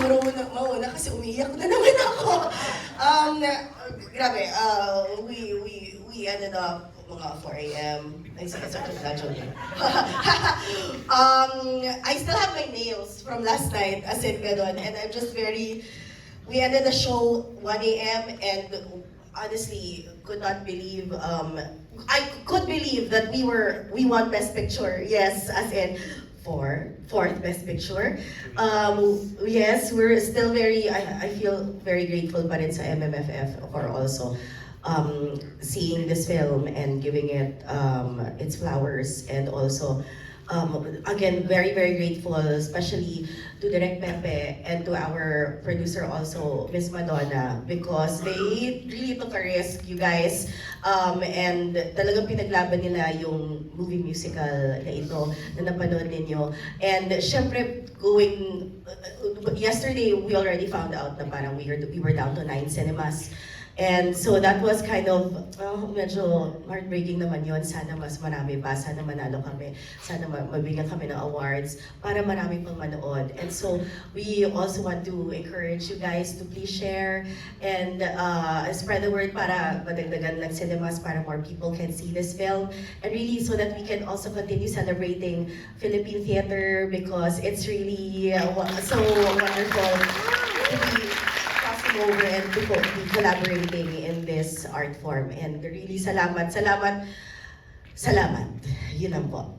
siguro mauna kasi umiiyak na naman ako. Grabe, we ended up mga 4 a.m. Ay, sige, sorry, joking. I still have my nails from last night, as in ganun, and I'm just very, we ended the show 1 a.m. and honestly could not believe, I could believe that we won Best Picture, yes, as in, fourth Best Picture. Yes, we're still very, I feel very grateful pa rin sa MMFF for also seeing this film and giving it its flowers, and also again, very, very grateful, especially to Direk Pepe and to our producer also, Miss Madonna, because they really took a risk, you guys, and talagang pinaglaban nila yung movie musical na ito na napanood ninyo. And syempre, yesterday, we already found out na parang we were down to 9 cinemas. And so that was kind of, medyo heartbreaking naman yun. Sana mas marami pa, sana manalo kami, sana mabigyan kami ng awards para marami pang manood. And so we also want to encourage you guys to please share and spread the word para madagdagan ng cinemas, para more people can see this film. And really so that we can also continue celebrating Philippine theater, because it's really so wonderful to be over and to be collaborating in this art form. And really salamat. Yun lang po.